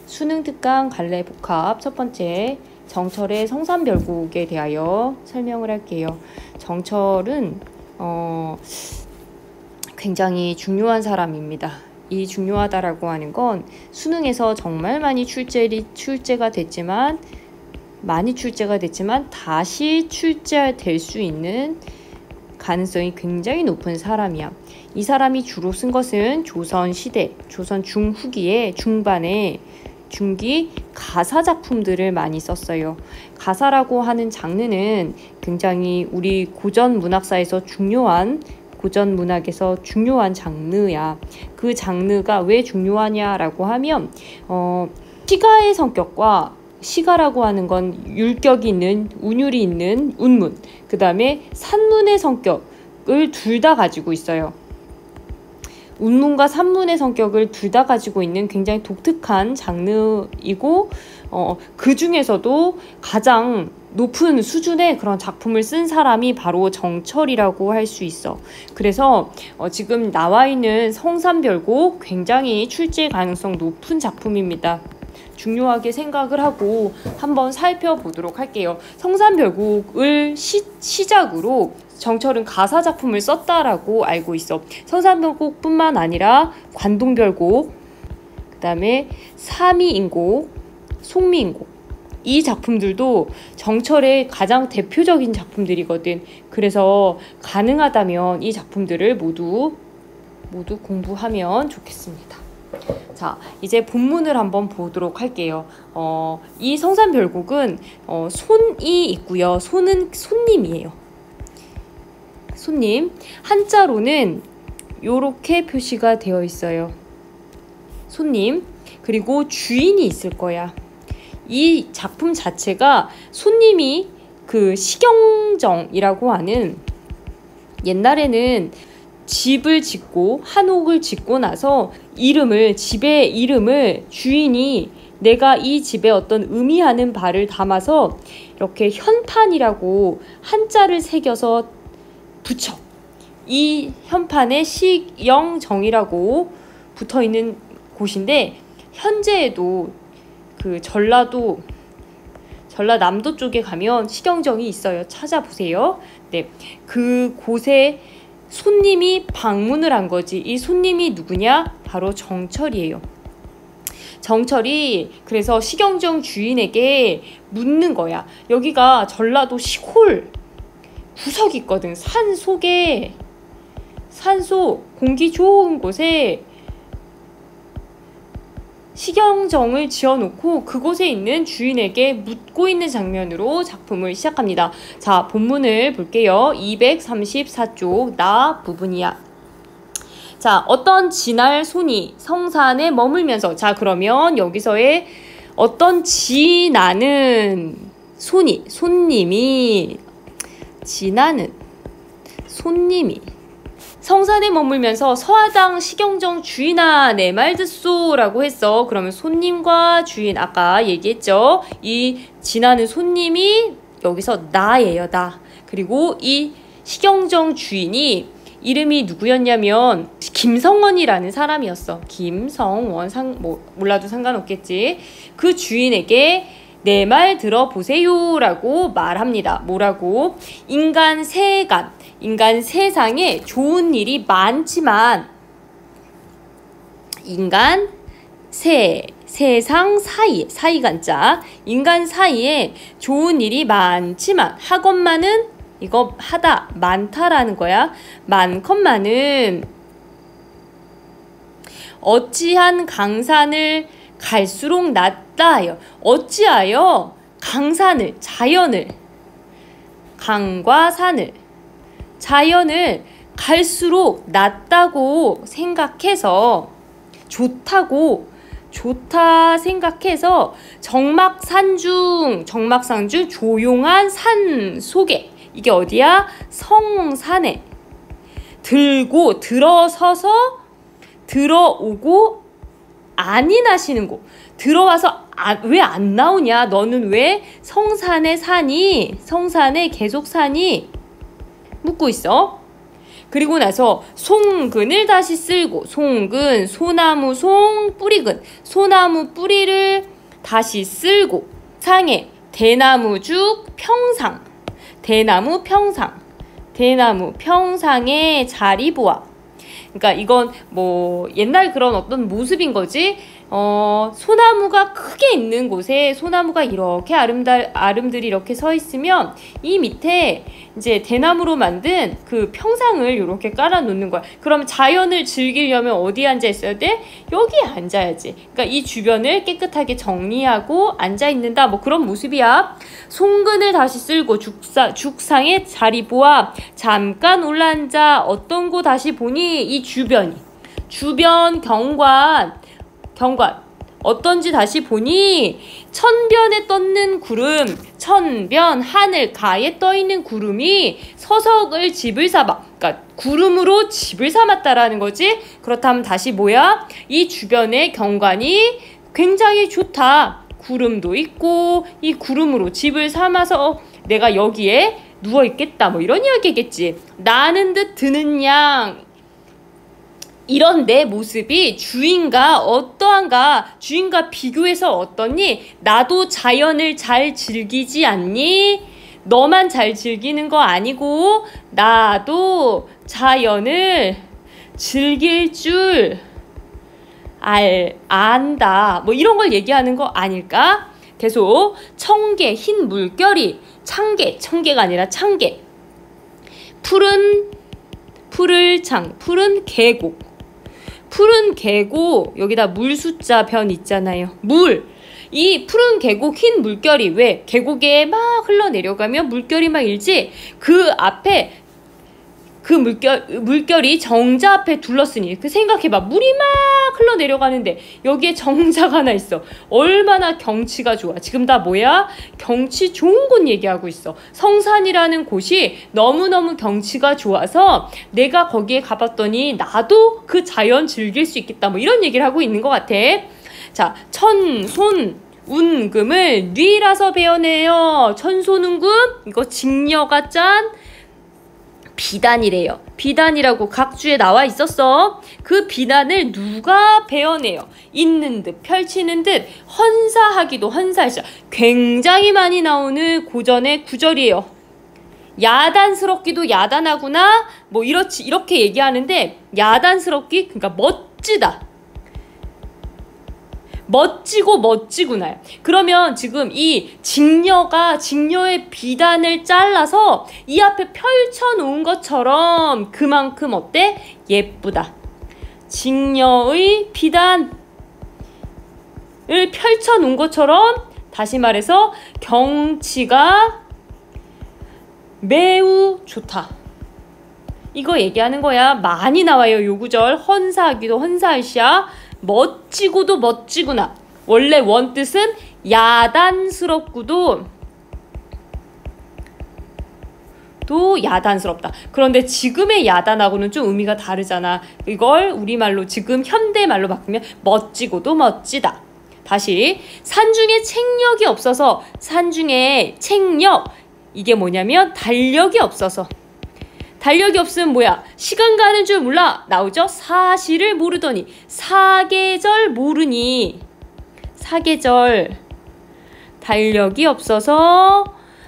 수능 특강 갈래 복합 첫 번째 정철의 성산별곡에 대하여 설명을 할게요. 정철은 굉장히 중요한 사람입니다. 이 중요하다라고 하는 건 수능에서 정말 많이 출제가 됐지만 다시 출제될 수 있는 가능성이 굉장히 높은 사람이야. 이 사람이 주로 쓴 것은 조선시대, 조선 중후기에 중반에 중기 가사 작품들을 많이 썼어요. 가사라고 하는 장르는 굉장히 우리 고전 문학사에서 고전 문학에서 중요한 장르야. 그 장르가 왜 중요하냐라고 하면 시가의 성격과 시가라고 하는 건 율격이 있는, 운율이 있는 운문, 그 다음에 산문의 성격을 둘 다 가지고 있어요. 운문과 산문의 성격을 둘 다 가지고 있는 굉장히 독특한 장르이고 그 중에서도 가장 높은 수준의 그런 작품을 쓴 사람이 바로 정철이라고 할 수 있어. 그래서 지금 나와 있는 성산별곡 굉장히 출제 가능성 높은 작품입니다. 중요하게 생각을 하고 한번 살펴보도록 할게요. 성산별곡을 시작으로 정철은 가사 작품을 썼다라고 알고 있어. 성산별곡뿐만 아니라 관동별곡, 그 다음에 사미인곡, 송미인곡, 이 작품들도 정철의 가장 대표적인 작품들이거든. 그래서 가능하다면 이 작품들을 모두 공부하면 좋겠습니다. 자, 이제 본문을 한번 보도록 할게요. 이 성산별곡은 손이 있고요. 손은 손님이에요. 손님. 한자로는 요렇게 표시가 되어 있어요. 손님. 그리고 주인이 있을 거야. 이 작품 자체가 손님이 그 시경정이라고 하는, 옛날에는 집을 짓고 한옥을 짓고 나서 집의 이름을 주인이 내가 이 집에 어떤 의미하는 바를 담아서 이렇게 현판이라고 한자를 새겨서 붙여. 이 현판에 시경정이라고 붙어 있는 곳인데, 현재에도 그 전라남도 쪽에 가면 시경정이 있어요. 찾아보세요. 네, 그 곳에 손님이 방문을 한 거지. 이 손님이 누구냐? 바로 정철이에요. 정철이 그래서 시경정 주인에게 묻는 거야. 여기가 전라도 시골 구석이 있거든. 산속 공기 좋은 곳에 시경정을 지어놓고 그곳에 있는 주인에게 묻고 있는 장면으로 작품을 시작합니다. 자, 본문을 볼게요. 234쪽 나 부분이야. 자, 어떤 진할 손이 성산에 머물면서, 자, 그러면 여기서의 어떤 지나는 손님이 성산에 머물면서 서하당 시경정 주인아 내 말 듣소 라고 했어. 그러면 손님과 주인, 아까 얘기했죠. 이 지나는 손님이 여기서 나예요. 나. 그리고 이 시경정 주인이 이름이 누구였냐면 김성원이라는 사람이었어. 김성원, 몰라도 상관없겠지. 그 주인에게 내 말 들어보세요 라고 말합니다. 뭐라고? 인간 세상에 좋은 일이 많지만, 세상 사이간자, 인간 사이에 좋은 일이 많지만, 하건만은, 이거 하다, 많다라는 거야. 많건만은 어찌한 강산을 갈수록 낮다 하여. 어찌하여 강산을, 강과 산을, 자연을 갈수록 낮다고 생각해서, 좋다 생각해서 정막산중 조용한 산 속에, 이게 어디야? 성산에 들어서서 들어오고 안인하시는 곳. 들어와서 왜 안 나오냐? 너는 왜 성산에 계속 사니? 묻고 있어. 그리고 나서 송근을 다시 쓸고 송근, 소나무 송, 뿌리근, 소나무 뿌리를 다시 쓸고 상해, 대나무죽, 평상, 대나무 평상, 대나무 평상에 자리 보아. 그러니까 이건 뭐 옛날 그런 어떤 모습인 거지. 소나무가 크게 있는 곳에 소나무가 이렇게 아름들이 이렇게 서 있으면 이 밑에 이제 대나무로 만든 그 평상을 이렇게 깔아 놓는 거야. 그럼 자연을 즐기려면 어디에 앉아 있어야 돼? 여기에 앉아야지. 그러니까 이 주변을 깨끗하게 정리하고 앉아 있는다. 뭐 그런 모습이야. 송근을 다시 쓸고 죽상에 자리 보아 잠깐 올라앉아 어떤 곳 다시 보니 이 주변 경관 어떤지 다시 보니 천변에 떴는 구름, 천변 하늘 가에 떠있는 구름이 서석을 집을 삼아, 그러니까 구름으로 집을 삼았다라는 거지. 그렇다면 다시 뭐야? 이 주변의 경관이 굉장히 좋다. 구름도 있고 이 구름으로 집을 삼아서 내가 여기에 누워있겠다, 뭐 이런 이야기겠지. 나는 듯 드는 양, 이런 내 모습이 주인과 어떠한가, 주인과 비교해서 어떠니? 나도 자연을 잘 즐기지 않니? 너만 잘 즐기는 거 아니고 나도 자연을 즐길 줄 안다. 뭐 이런 걸 얘기하는 거 아닐까? 계속 청개, 흰 물결이, 청개가 아니라 창개, 푸른 계곡, 푸른 계곡, 여기다 물 숫자 변 있잖아요. 이 푸른 계곡, 흰 물결이, 왜? 계곡에 막 흘러내려가면 물결이 막 일지, 그 앞에 그 물결이 정자 앞에 둘렀으니, 그 생각해봐. 물이 막 흘러내려가는데 여기에 정자가 하나 있어. 얼마나 경치가 좋아. 지금 다 뭐야? 경치 좋은 곳 얘기하고 있어. 성산이라는 곳이 너무너무 경치가 좋아서 내가 거기에 가봤더니 나도 그 자연 즐길 수 있겠다. 뭐 이런 얘기를 하고 있는 것 같아. 자, 천손 운금을 뉘라서 배워내요. 천손운금, 이거 직녀가 짠 비단이래요. 비단이라고 각주에 나와 있었어. 그 비단을 누가 베어내요? 있는 듯 펼치는 듯 헌사하기도 헌사하시죠. 굉장히 많이 나오는 고전의 구절이에요. 야단스럽기도 야단하구나. 뭐 이렇게 얘기하는데, 야단스럽기, 그러니까 멋지다. 멋지고 멋지구나. 그러면 지금 이 직녀의 비단을 잘라서 이 앞에 펼쳐놓은 것처럼 그만큼 어때? 예쁘다. 직녀의 비단을 펼쳐놓은 것처럼, 다시 말해서 경치가 매우 좋다. 이거 얘기하는 거야. 많이 나와요, 요 구절. 헌사하기도 헌사할시야. 멋지고도 멋지구나. 원래 원뜻은 야단스럽고도 야단스럽다. 그런데 지금의 야단하고는 좀 의미가 다르잖아. 이걸 우리말로, 지금 현대말로 바꾸면 멋지고도 멋지다. 다시, 산중에 책력이 없어서, 산중에 책력, 이게 뭐냐면 달력이 없어서. 달력이 없으면 뭐야? 시간 가는 줄 몰라. 나오죠? 사시를 모르더니, 사계절 모르니, 사계절 달력이 없어서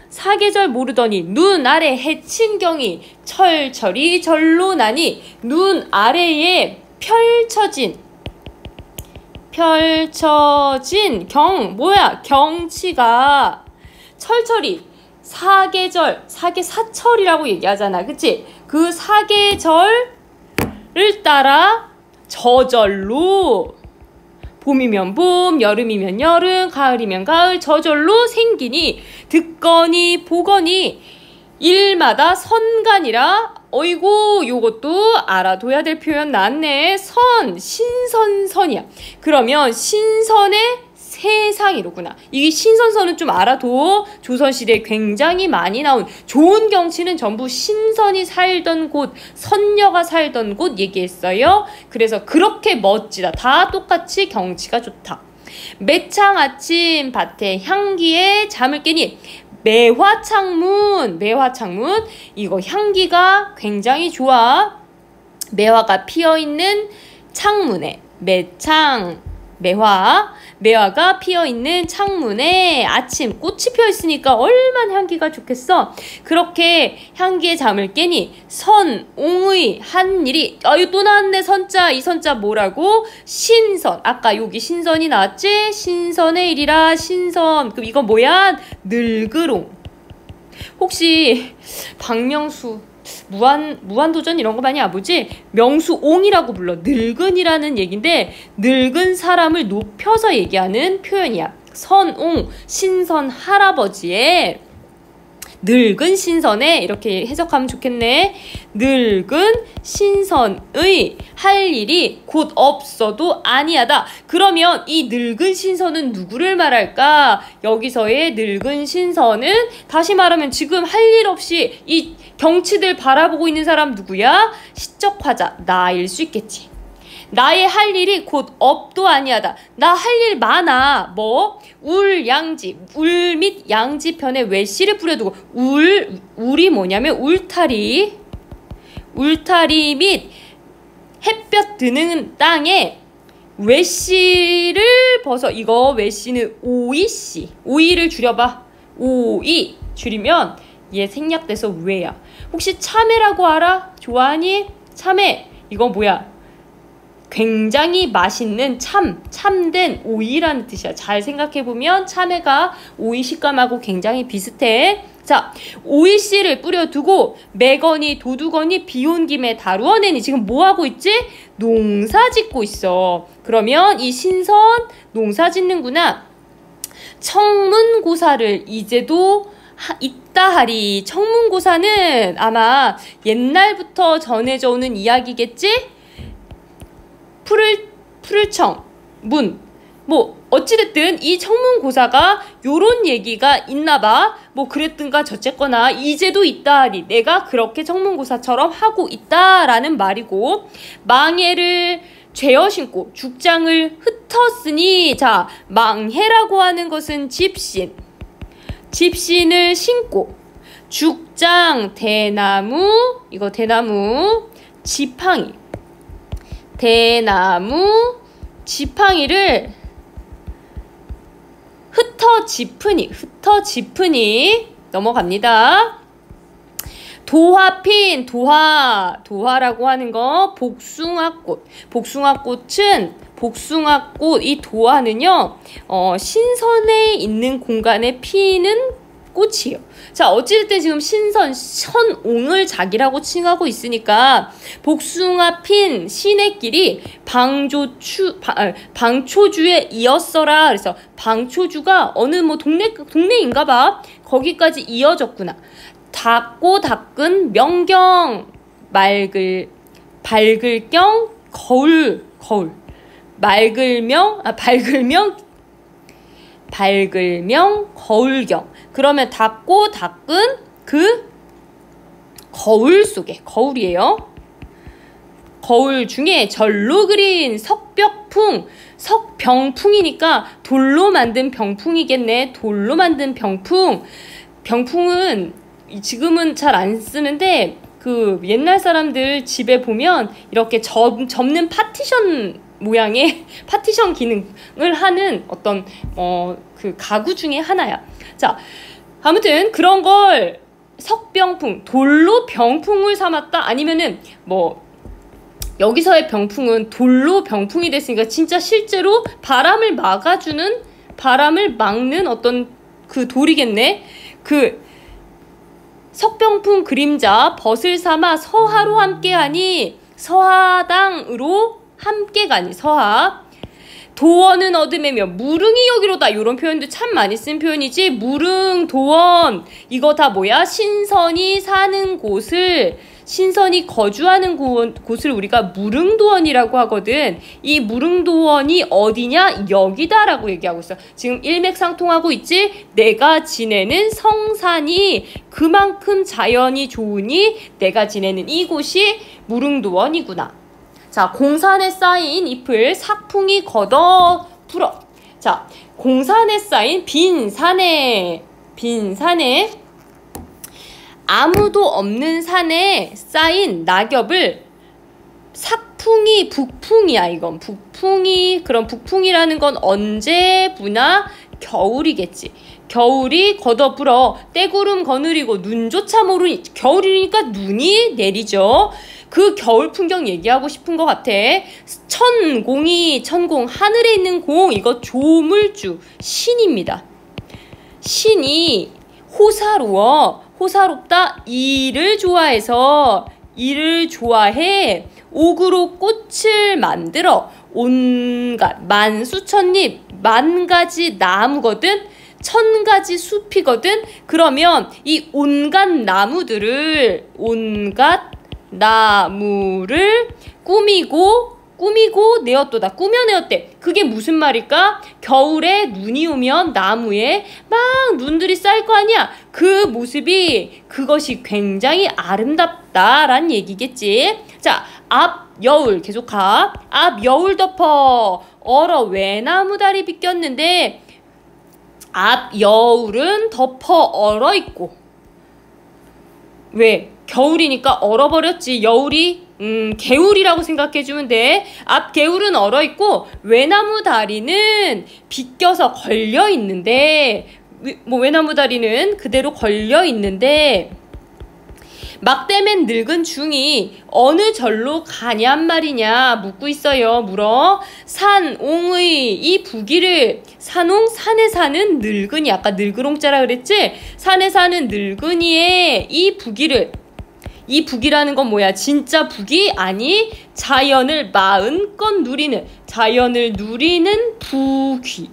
사계절 모르더니, 눈 아래 해친 경이 철철이 절로 나니, 눈 아래에 펼쳐진 뭐야? 경치가 철철이, 사계절, 사계사철이라고 얘기하잖아. 그치? 그 사계절을 따라 저절로, 봄이면 봄, 여름이면 여름, 가을이면 가을, 저절로 생기니, 듣거니 보거니 일마다 선간이라. 어이구, 요것도 알아둬야 될 표현 나왔네. 신선선이야. 그러면 신선의 세상이로구나. 이 신선선은 좀 알아둬. 조선시대에 굉장히 많이 나온 좋은 경치는 전부 신선이 살던 곳, 선녀가 살던 곳 얘기했어요. 그래서 그렇게 멋지다. 다 똑같이 경치가 좋다. 매창 아침 밭에 향기에 잠을 깨니, 매화창문, 매화창문. 이거 향기가 굉장히 좋아. 매화가 피어있는 창문에, 매화가 피어있는 창문에 아침 꽃이 피어있으니까 얼마나 향기가 좋겠어. 그렇게 향기에 잠을 깨니 선옹의 한 일이, 이거 또 나왔네. 선자. 이 선자 뭐라고? 신선. 아까 여기 신선이 나왔지? 신선의 일이라 신선. 그럼 이거 뭐야? 늙으롱. 혹시 박명수 무한도전 이런 거 많이 안 보지? 명수옹이라고 불러. 늙은이라는 얘긴데 늙은 사람을 높여서 얘기하는 표현이야. 선옹, 신선 할아버지의 늙은 신선에 이렇게 해석하면 좋겠네. 늙은 신선의 할 일이 곧 없어도 아니하다. 그러면 이 늙은 신선은 누구를 말할까? 여기서의 늙은 신선은 다시 말하면 지금 할 일 없이 이 경치들 바라보고 있는 사람 누구야? 시적화자, 나일 수 있겠지. 나의 할 일이 곧 없도 아니하다. 나 할 일 많아. 뭐? 울양지, 울 및 양지 편에 외씨를 뿌려두고, 울이 뭐냐면 울타리 및 햇볕 드는 땅에 외씨를 벗어. 이거 외씨는 오이씨. 오이를 줄여봐. 오이 줄이면 얘 생략돼서 외야. 혹시 참외라고 알아? 좋아하니? 참외. 이거 뭐야? 굉장히 맛있는 참된 오이라는 뜻이야. 잘 생각해보면 참외가 오이 식감하고 굉장히 비슷해. 자, 오이씨를 뿌려두고 매거니 도두거니 비온 김에 다루어내니. 지금 뭐하고 있지? 농사 짓고 있어. 그러면 이 신선 농사 짓는구나. 청문고사를 이제도 있다 하리. 청문고사는 아마 옛날부터 전해져 오는 이야기겠지? 풀청, 문. 뭐 어찌됐든 이 청문고사가 요런 얘기가 있나봐. 뭐 그랬든가 저쨌거나 이제도 있다 하리. 내가 그렇게 청문고사처럼 하고 있다라는 말이고, 망해를 죄어 신고 죽장을 흩었으니. 자, 망해라고 하는 것은 집신을 신고 죽장 대나무, 이거 대나무 지팡이를 흩어짚으니 넘어갑니다. 도화라고 하는 거 복숭아꽃. 복숭아꽃 이 도화는요 신선에 있는 공간에 피는 꽃이에요. 자, 어찌됐든 지금 선옹을 자기라고 칭하고 있으니까 복숭아 핀 시내길이 방초주에 이었어라. 그래서 방초주가 어느 뭐 동네인가봐. 거기까지 이어졌구나. 닦고 닦은 명경 밝을경 거울 밝을명 거울경. 그러면 닦고 닦은 그 거울 속에, 거울이에요. 거울 중에 절로 그린 석병풍이니까 돌로 만든 병풍이겠네. 돌로 만든 병풍은 지금은 잘 안 쓰는데 그 옛날 사람들 집에 보면 이렇게 접는 파티션 모양의 파티션 기능을 하는 어떤 그 가구 중에 하나야. 자, 아무튼 그런 걸 석병풍, 돌로 병풍을 삼았다. 아니면은 뭐 여기서의 병풍은 돌로 병풍이 됐으니까 진짜 실제로 바람을 막는 어떤 그 돌이겠네. 그 석병풍 그림자 벗을 삼아 서하로 함께하니. 서하당으로 함께 가니. 서하. 도원은 어둠이며 무릉이 여기로다. 이런 표현도 참 많이 쓴 표현이지. 무릉, 도원 이거 다 뭐야? 신선이 사는 곳을, 신선이 거주하는 곳을 우리가 무릉도원이라고 하거든. 이 무릉도원이 어디냐? 여기다라고 얘기하고 있어. 지금 일맥상통하고 있지? 내가 지내는 성산이 그만큼 자연이 좋으니 내가 지내는 이곳이 무릉도원이구나. 자, 공산에 쌓인 잎을 삭풍이 걷어 풀어. 자, 공산에 쌓인 빈 산에 빈 산에 아무도 없는 산에 쌓인 낙엽을 삭풍이 북풍이야. 이건 북풍이. 그럼 북풍이라는 건 언제 부나? 겨울이겠지. 겨울이 걷어불어 떼구름 거느리고 눈조차 모르니, 겨울이니까 눈이 내리죠. 그 겨울 풍경 얘기하고 싶은 것 같아. 천공, 하늘에 있는 공, 이거 조물주 신입니다. 신이 호사롭다. 일을 좋아해 옥으로 꽃을 만들어 온갖 만수천잎, 만가지 나무거든, 천가지 숲이거든. 그러면 이 온갖 나무를 꾸미고 내었도다. 꾸며내었대. 그게 무슨 말일까? 겨울에 눈이 오면 나무에 막 눈들이 쌓일 거 아니야. 그 모습이, 그것이 굉장히 아름답다란 얘기겠지. 자, 앞 여울 계속 가. 앞 여울 덮어 얼어 외나무 다리 빗겼는데, 앞 여울은 덮어 얼어 있고, 왜? 겨울이니까 얼어버렸지. 여울이 개울이라고 생각해주면 돼. 앞 개울은 얼어있고 외나무 다리는 빗겨서 걸려있는데, 외나무 다리는 그대로 걸려있는데, 막대맨 늙은 중이 어느 절로 가냔 말이냐 묻고 있어요. 물어. 산옹의 이 부기를, 산옹, 산에 사는 늙은이, 아까 늙으롱자라 그랬지? 산에 사는 늙은이의 이 부기를, 이 부기라는 건 뭐야? 진짜 부기? 아니, 자연을 마음껏 누리는, 자연을 누리는 부귀.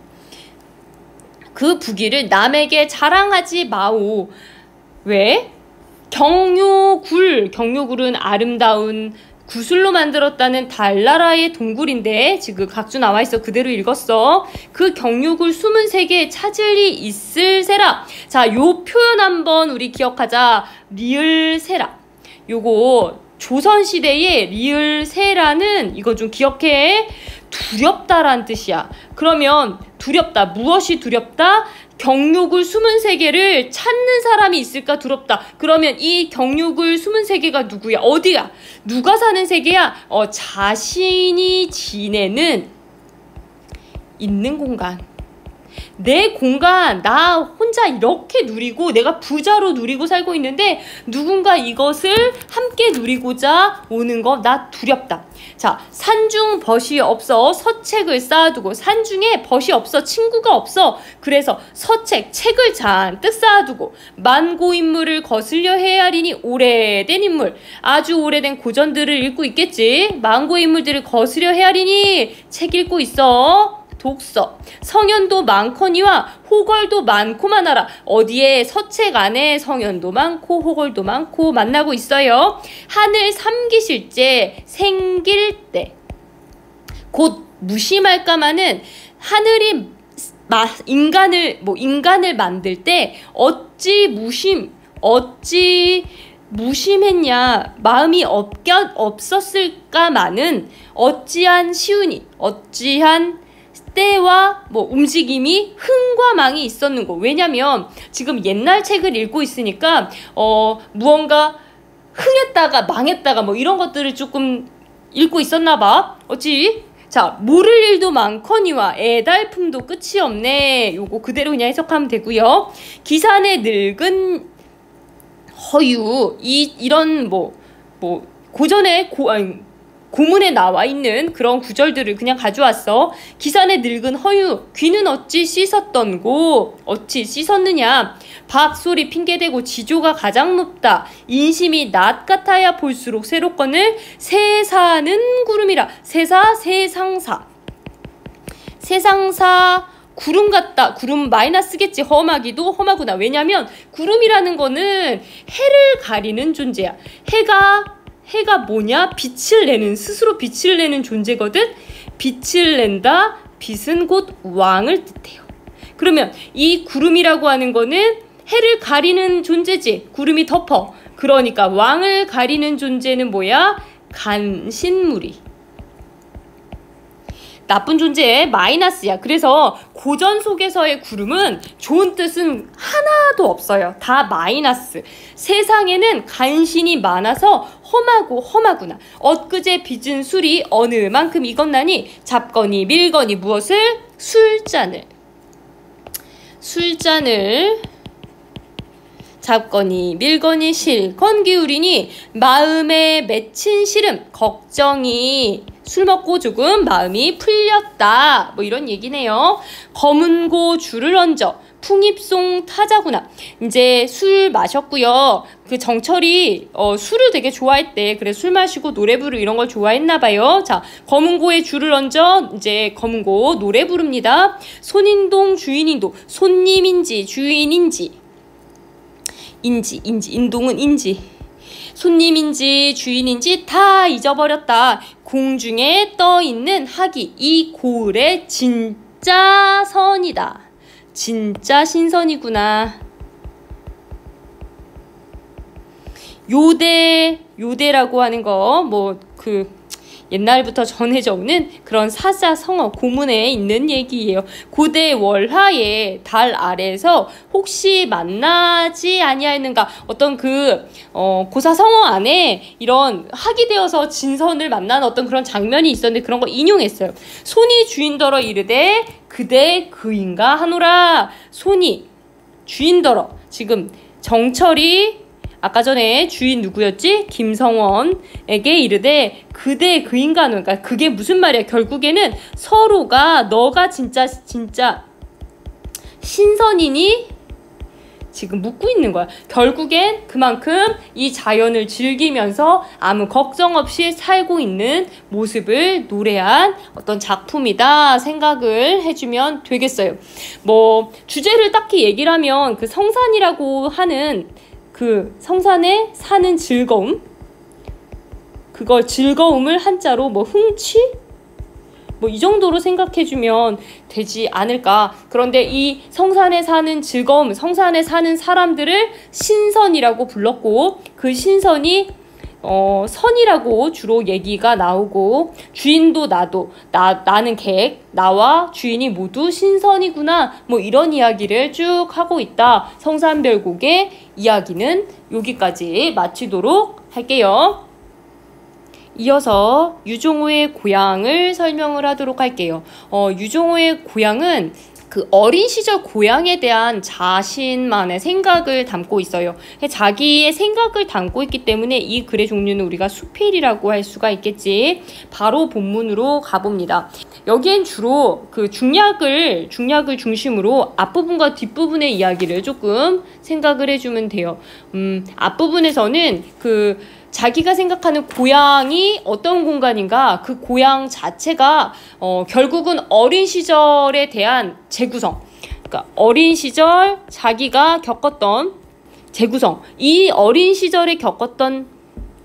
그 부귀를 남에게 자랑하지 마오. 왜? 경료굴은 아름다운 구슬로 만들었다는 달나라의 동굴인데, 지금 각주 나와있어. 그대로 읽었어. 그 경료굴 숨은 세계에 찾을 리 있을세라. 자, 요 표현 한번 우리 기억하자. 리을세라. 요거 조선시대의 리을세라는, 이거 좀 기억해. 두렵다란 뜻이야. 그러면 두렵다. 무엇이 두렵다? 경육을 숨은 세계를 찾는 사람이 있을까 두렵다. 그러면 이 경육을 숨은 세계가 누구야? 어디야? 누가 사는 세계야? 자신이 지내는 있는 공간. 내 공간, 나 혼자 이렇게 누리고, 내가 부자로 누리고 살고 있는데 누군가 이것을 함께 누리고자 오는 거, 나 두렵다. 자, 산중 벗이 없어 서책을 쌓아두고, 산중에 벗이 없어, 친구가 없어. 그래서 서책, 책을 잔뜩 쌓아두고, 만고 인물을 거슬려 헤아리니, 오래된 인물, 아주 오래된 고전들을 읽고 있겠지. 만고 인물들을 거스려 헤아리니 책 읽고 있어. 독서. 성현도 많거니와 호걸도 많고만 하라. 어디에? 서책 안에 성현도 많고 호걸도 많고 만나고 있어요. 하늘 삼기실제 생길 때, 곧 무심할까마는 하늘이 인간을 만들 때 어찌 무심했냐, 마음이 없었을까마는 어찌한 시운이, 어찌한 때와 움직임이, 흥과 망이 있었는 거. 왜냐면 지금 옛날 책을 읽고 있으니까 무언가 흥했다가 망했다가 이런 것들을 조금 읽고 있었나 봐. 어찌? 자, 모를 일도 많거니와 애달품도 끝이 없네. 요거 그대로 그냥 해석하면 되고요. 기산의 늙은 허유, 이런 고전에 고문에 나와 있는 그런 구절들을 그냥 가져왔어. 기산의 늙은 허유, 귀는 어찌 씻었던고, 어찌 씻었느냐. 박소리 핑계대고 지조가 가장 높다. 인심이 낮 같아야 볼수록 새롭거늘 세사는 구름이라. 세상사. 구름 같다. 구름 마이너스겠지. 험하기도 험하구나. 왜냐면 구름이라는 거는 해를 가리는 존재야. 해가 뭐냐? 스스로 빛을 내는 존재거든. 빛을 낸다. 빛은 곧 왕을 뜻해요. 그러면 이 구름이라고 하는 거는 해를 가리는 존재지. 구름이 덮어. 그러니까 왕을 가리는 존재는 뭐야? 간신무리. 나쁜 존재, 마이너스야. 그래서 고전 속에서의 구름은 좋은 뜻은 하나도 없어요. 다 마이너스. 세상에는 간신이 많아서 험하고 험하구나. 엊그제 빚은 술이 어느 만큼 익었나니 잡거니 밀거니 무엇을? 술잔을 잡거니 밀거니 실건 기울이니 마음에 맺힌 시름 걱정이 술 먹고 조금 마음이 풀렸다. 뭐 이런 얘기네요. 검은고 줄을 얹어 풍입송 타자구나. 이제 술 마셨고요. 그 정철이 술을 되게 좋아했대. 그래서 술 마시고 노래 부르고 이런 걸 좋아했나 봐요. 자, 검은고에 줄을 얹어 이제 검은고 노래 부릅니다. 손인동 주인인도 손님인지 주인인지 인동은 인지 손님인지 주인인지 다 잊어버렸다. 공중에 떠있는 하기 이 고을의 진짜 선이다. 진짜 신선이구나. 요대라고 하는 거 뭐 옛날부터 전해져 오는 그런 사자성어 고문에 있는 얘기예요. 고대 월하에 달 아래에서 혹시 만나지 아니하였는가. 어떤 고사성어 안에 이런 학이 되어서 진선을 만나는 어떤 그런 장면이 있었는데 그런 거 인용했어요. 손이 주인더러 이르되 그대 그인가 하노라. 손이 주인더러 지금 정철이 아까 전에 주인 누구였지? 김성원에게 이르되 그대 그인가. 그러니까 그게 무슨 말이야? 결국에는 서로가 너가 진짜 신선이니? 지금 묻고 있는 거야. 결국엔 그만큼 이 자연을 즐기면서 아무 걱정 없이 살고 있는 모습을 노래한 어떤 작품이다 생각을 해주면 되겠어요. 뭐 주제를 딱히 얘기를 하면 그 성산이라고 하는 그 성산에 사는 즐거움, 그걸 즐거움을 한자로 뭐 흥취? 뭐 이 정도로 생각해주면 되지 않을까. 그런데 이 성산에 사는 즐거움, 성산에 사는 사람들을 신선이라고 불렀고 그 신선이 선이라고 주로 얘기가 나오고 주인도 나는 객, 나와 주인이 모두 신선이구나. 뭐 이런 이야기를 쭉 하고 있다. 성산별곡의 이야기는 여기까지 마치도록 할게요. 이어서 유종호의 고향을 설명을 하도록 할게요. 유종호의 고향은 그 어린 시절 고향에 대한 자신만의 생각을 담고 있어요. 자기의 생각을 담고 있기 때문에 이 글의 종류는 우리가 수필이라고 할 수가 있겠지. 바로 본문으로 가봅니다. 여기엔 주로 그 중략을 중심으로 앞부분과 뒷부분의 이야기를 조금 생각을 해주면 돼요. 앞부분에서는 자기가 생각하는 고향이 어떤 공간인가, 그 고향 자체가 결국은 어린 시절에 대한 재구성, 그러니까 어린 시절 자기가 겪었던 재구성, 이 어린 시절에 겪었던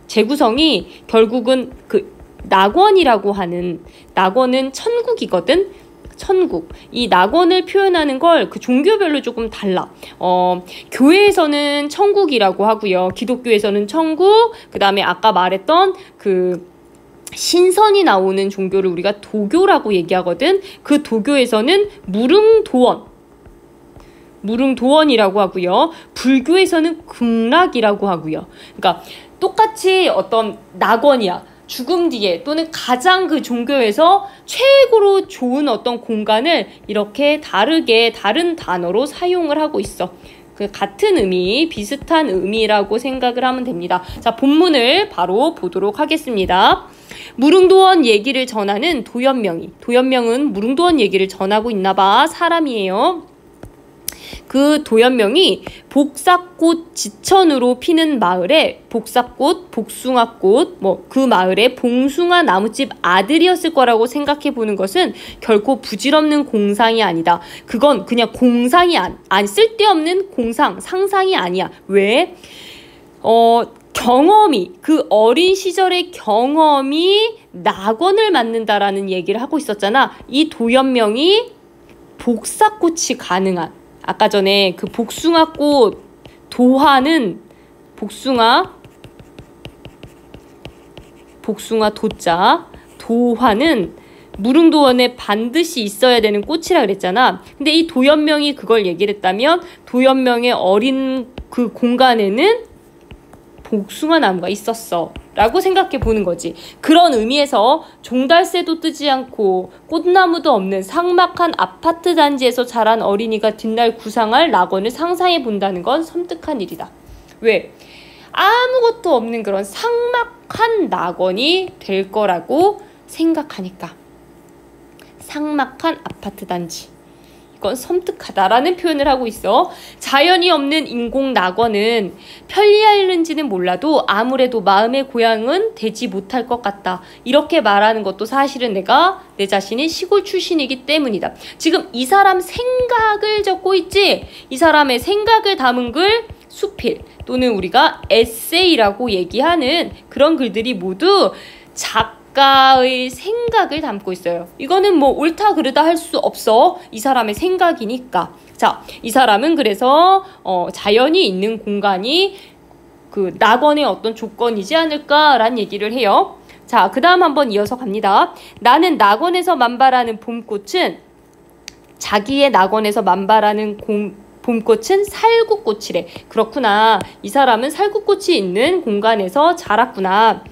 재구성이 결국은 그 낙원이라고 하는, 낙원은 천국이거든. 천국. 이 낙원을 표현하는 걸 그 종교별로 조금 달라. 교회에서는 천국이라고 하고요. 기독교에서는 천국, 그 다음에 아까 말했던 그 신선이 나오는 종교를 우리가 도교라고 얘기하거든. 그 도교에서는 무릉도원이라고 하고요. 불교에서는 극락이라고 하고요. 그러니까 똑같이 어떤 낙원이야. 죽음 뒤에 또는 가장 그 종교에서 최고로 좋은 어떤 공간을 이렇게 다른 단어로 사용을 하고 있어. 그 같은 의미, 비슷한 의미라고 생각을 하면 됩니다. 자, 본문을 바로 보도록 하겠습니다. 무릉도원 얘기를 전하는 도연명은 무릉도원 얘기를 전하고 있나봐. 사람이에요. 그 도연명이 복사꽃 지천으로 피는 마을에 복사꽃, 복숭아꽃, 그 마을에 봉숭아 나무집 아들이었을 거라고 생각해 보는 것은 결코 부질없는 공상이 아니다. 그건 그냥 공상이 쓸데없는 공상, 상상이 아니야. 왜? 경험이, 그 어린 시절의 경험이 낙원을 만든다라는 얘기를 하고 있었잖아. 이 도연명이 복사꽃이 가능한, 아까 전에 그 복숭아꽃 도화는 복숭아 도자, 도화는 무릉도원에 반드시 있어야 되는 꽃이라 그랬잖아. 근데 이 도연명이 그걸 얘기를 했다면 도연명의 어린 그 공간에는 복숭아 나무가 있었어 라고 생각해 보는 거지. 그런 의미에서 종달새도 뜨지 않고 꽃나무도 없는 삭막한 아파트 단지에서 자란 어린이가 뒷날 구상할 낙원을 상상해 본다는 건 섬뜩한 일이다. 왜? 아무것도 없는 그런 삭막한 낙원이 될 거라고 생각하니까. 삭막한 아파트 단지. 이건 섬뜩하다라는 표현을 하고 있어. 자연이 없는 인공 낙원은 편리할는지는 몰라도 아무래도 마음의 고향은 되지 못할 것 같다. 이렇게 말하는 것도 사실은 내가 내 자신이 시골 출신이기 때문이다. 지금 이 사람 생각을 적고 있지. 이 사람의 생각을 담은 글 수필 또는 우리가 에세이라고 얘기하는 그런 글들이 모두 작가의 생각을 담고 있어요. 이거는 뭐 옳다 그르다 할 수 없어. 이 사람의 생각이니까. 자, 이 사람은 그래서 자연이 있는 공간이 그 낙원의 어떤 조건이지 않을까라는 얘기를 해요. 자, 그 다음 한번 이어서 갑니다. 나는 낙원에서 만발하는 봄꽃은 자기의 낙원에서 만발하는 봄꽃은 살구꽃이래. 그렇구나. 이 사람은 살구꽃이 있는 공간에서 자랐구나.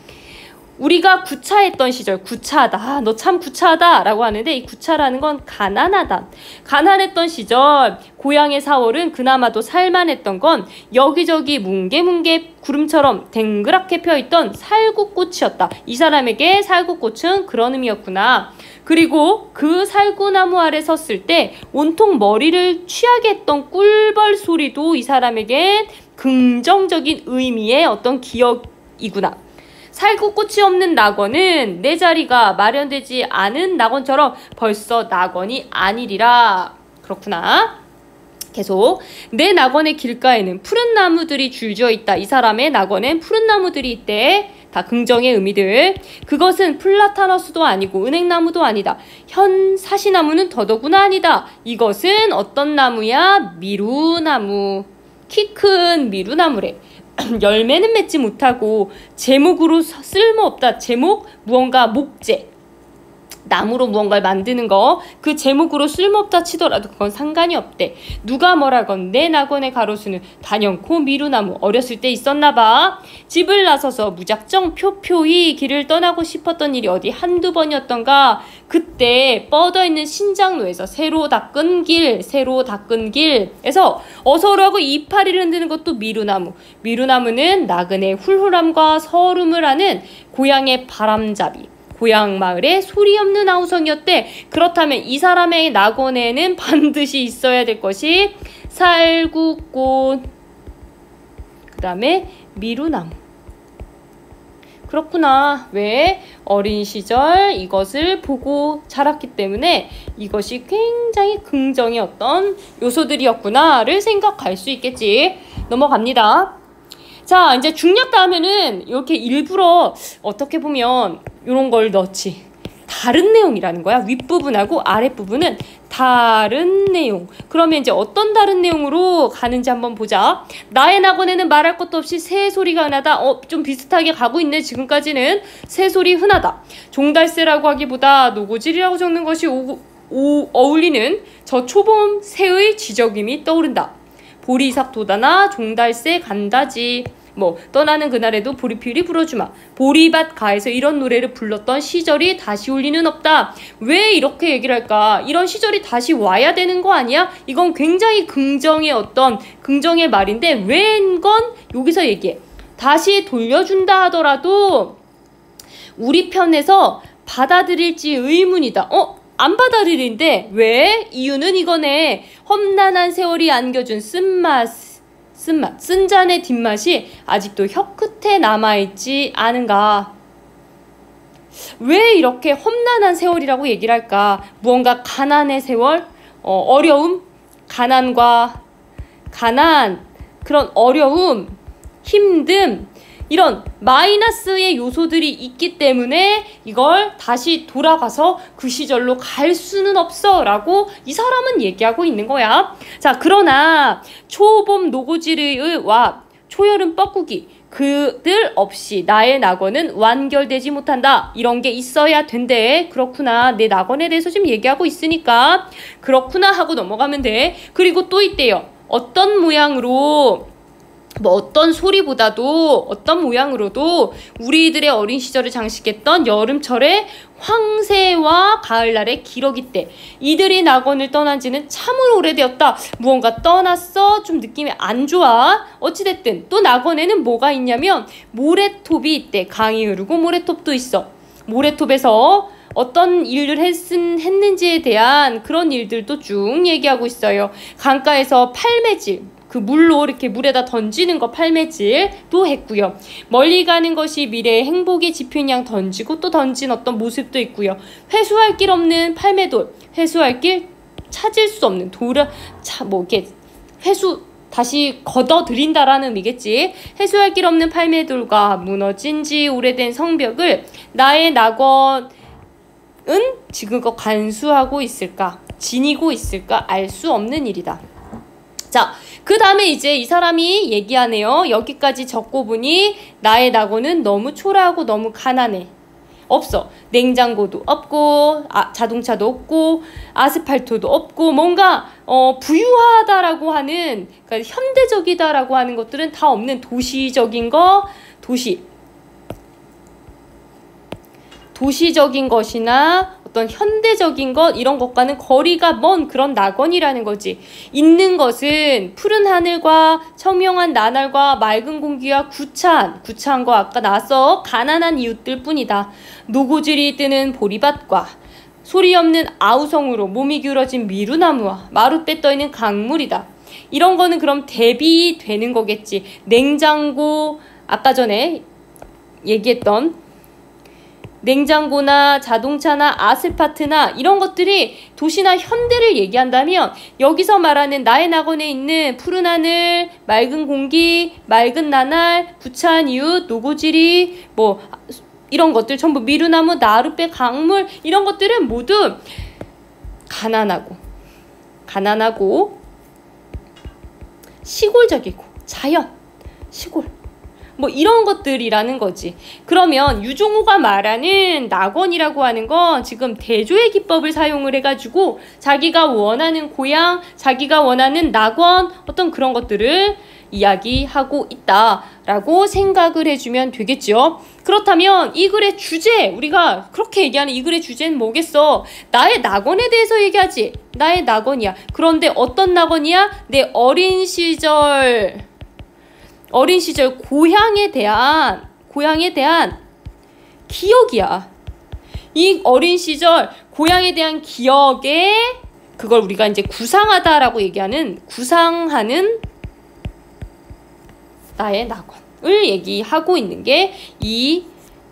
우리가 구차했던 시절, 구차하다. 너 참 구차하다 라고 하는데 이 구차라는 건 가난하다. 가난했던 시절 고향의 4월은 그나마도 살만했던 건 여기저기 뭉게뭉게 구름처럼 댕그랗게 펴있던 살구꽃이었다. 이 사람에게 살구꽃은 그런 의미였구나. 그리고 그 살구나무 아래 섰을 때 온통 머리를 취하게 했던 꿀벌 소리도 이 사람에겐 긍정적인 의미의 어떤 기억이구나. 살구꽃이 없는 낙원은 내 자리가 마련되지 않은 낙원처럼 벌써 낙원이 아니리라. 그렇구나. 계속 내 낙원의 길가에는 푸른 나무들이 줄지어 있다. 이 사람의 낙원엔 푸른 나무들이 있대. 다 긍정의 의미들. 그것은 플라타너스도 아니고 은행나무도 아니다. 현 사시나무는 더더구나 아니다. 이것은 어떤 나무야? 미루나무. 키 큰 미루나무래. 열매는 맺지 못하고 제목으로 쓸모없다. 제목 무언가 목재. 나무로 무언가를 만드는 거 그 제목으로 쓸모없다 치더라도 그건 상관이 없대. 누가 뭐라건 내 낙원의 가로수는 단연코 미루나무. 어렸을 때 있었나 봐. 집을 나서서 무작정 표표히 길을 떠나고 싶었던 일이 어디 한두 번이었던가. 그때 뻗어있는 신장로에서 새로 닦은 길에서 어서오라고 이파리를 흔드는 것도 미루나무. 미루나무는 나그네 훌훌함과 서름을 하는 고향의 바람잡이. 고향 마을에 소리 없는 아우성이었대. 그렇다면 이 사람의 낙원에는 반드시 있어야 될 것이 살구꽃, 그 다음에 미루나무. 그렇구나. 왜? 어린 시절 이것을 보고 자랐기 때문에 이것이 굉장히 긍정의 어떤 요소들이었구나를 생각할 수 있겠지. 넘어갑니다. 자, 이제 중략 다음에는 이렇게 일부러 어떻게 보면 이런 걸 넣지. 다른 내용이라는 거야. 윗부분하고 아랫부분은 다른 내용. 그러면 이제 어떤 다른 내용으로 가는지 한번 보자. 나의 낙원에는 말할 것도 없이 새 소리가 흔하다. 좀 비슷하게 가고 있네. 지금까지는 새 소리 흔하다. 종달새라고 하기보다 노고질이라고 적는 것이 어울리는 저 초봄 새의 지적임이 떠오른다. 보리삭 돋아나 종달새 간다지. 떠나는 그날에도 보리필이 불어주마. 보리밭 가에서 이런 노래를 불렀던 시절이 다시 올 리는 없다. 왜 이렇게 얘기를 할까? 이런 시절이 다시 와야 되는 거 아니야? 이건 굉장히 긍정의 어떤 긍정의 말인데 웬건 여기서 얘기해. 다시 돌려준다 하더라도 우리 편에서 받아들일지 의문이다. 안 받아들인데 왜? 이유는 이거네. 험난한 세월이 안겨준 쓴맛. 쓴 잔의 뒷맛이 아직도 혀끝에 남아있지 않은가. 왜 이렇게 험난한 세월이라고 얘기를 할까? 무언가 가난의 세월, 어려움, 가난, 그런 어려움, 힘듦, 이런 마이너스의 요소들이 있기 때문에 이걸 다시 돌아가서 그 시절로 갈 수는 없어 라고 이 사람은 얘기하고 있는 거야. 자, 그러나 초봄 노고지의 와 초여름 뻐꾸기 그들 없이 나의 낙원은 완결되지 못한다. 이런 게 있어야 된대. 그렇구나. 내 낙원에 대해서 지금 얘기하고 있으니까 그렇구나 하고 넘어가면 돼. 그리고 또 있대요. 어떤 모양으로 뭐 어떤 소리보다도 어떤 모양으로도 우리들의 어린 시절을 장식했던 여름철의 황새와 가을날의 기러기 때 이들이 낙원을 떠난 지는 참으로 오래되었다. 무언가 떠났어. 좀 느낌이 안 좋아. 어찌됐든 또 낙원에는 뭐가 있냐면 모래톱이 있대. 강이 흐르고 모래톱도 있어. 모래톱에서 어떤 일을 했는지에 대한 그런 일들도 쭉 얘기하고 있어요. 강가에서 팔매질, 그 물로 이렇게 물에다 던지는 거 팔매질도 했고요. 멀리 가는 것이 미래의 행복의 지표인 양 던지고 또 던진 어떤 모습도 있고요. 회수할 길 없는 팔매돌, 회수할 길 찾을 수 없는 뭐 이렇게 다시 걷어들인다라는 의미겠지. 회수할 길 없는 팔매돌과 무너진 지 오래된 성벽을 나의 낙원은 지금껏 간수하고 있을까? 지니고 있을까? 알 수 없는 일이다. 자, 그 다음에 이제 이 사람이 얘기하네요. 여기까지 적고 보니 나의 낙원은 너무 초라하고 너무 가난해. 없어. 냉장고도 없고 자동차도 없고 아스팔트도 없고 뭔가 부유하다라고 하는, 그러니까 현대적이다라고 하는 것들은 다 없는 도시적인 것이나 어떤 현대적인 것, 이런 것과는 거리가 먼 그런 낙원이라는 거지. 있는 것은 푸른 하늘과 청명한 나날과 맑은 공기와 구차한 거 아까 나왔어. 가난한 이웃들 뿐이다. 노고질이 뜨는 보리밭과 소리 없는 아우성으로 몸이 기울어진 미루나무와 마룻배 떠있는 강물이다. 이런 거는 그럼 대비되는 거겠지. 냉장고, 아까 전에 얘기했던 냉장고나 자동차나 아스파트나 이런 것들이 도시나 현대를 얘기한다면 여기서 말하는 나의 낙원에 있는 푸른 하늘, 맑은 공기, 맑은 나날, 구차한 이웃, 노고지리 뭐 이런 것들 전부 미루나무, 나룻배, 강물 이런 것들은 모두 가난하고 시골적이고 시골 뭐 이런 것들이라는 거지. 그러면 유종호가 말하는 낙원이라고 하는 건 지금 대조의 기법을 사용을 해가지고 자기가 원하는 고향, 자기가 원하는 낙원 어떤 그런 것들을 이야기하고 있다라고 생각을 해주면 되겠죠. 그렇다면 이 글의 주제, 우리가 그렇게 얘기하는 이 글의 주제는 뭐겠어? 나의 낙원에 대해서 얘기하지. 나의 낙원이야. 그런데 어떤 낙원이야? 내 어린 시절 고향에 대한 기억이야. 이 어린 시절 고향에 대한 기억에 그걸 우리가 이제 구상하다라고 구상하는 나의 낙원을 얘기하고 있는 게 이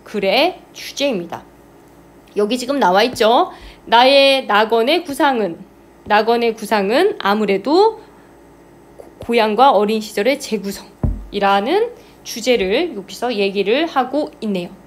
글의 주제입니다. 여기 지금 나와 있죠. 나의 낙원의 구상은 아무래도 고향과 어린 시절의 재구성이라는 주제를 여기서 얘기를 하고 있네요.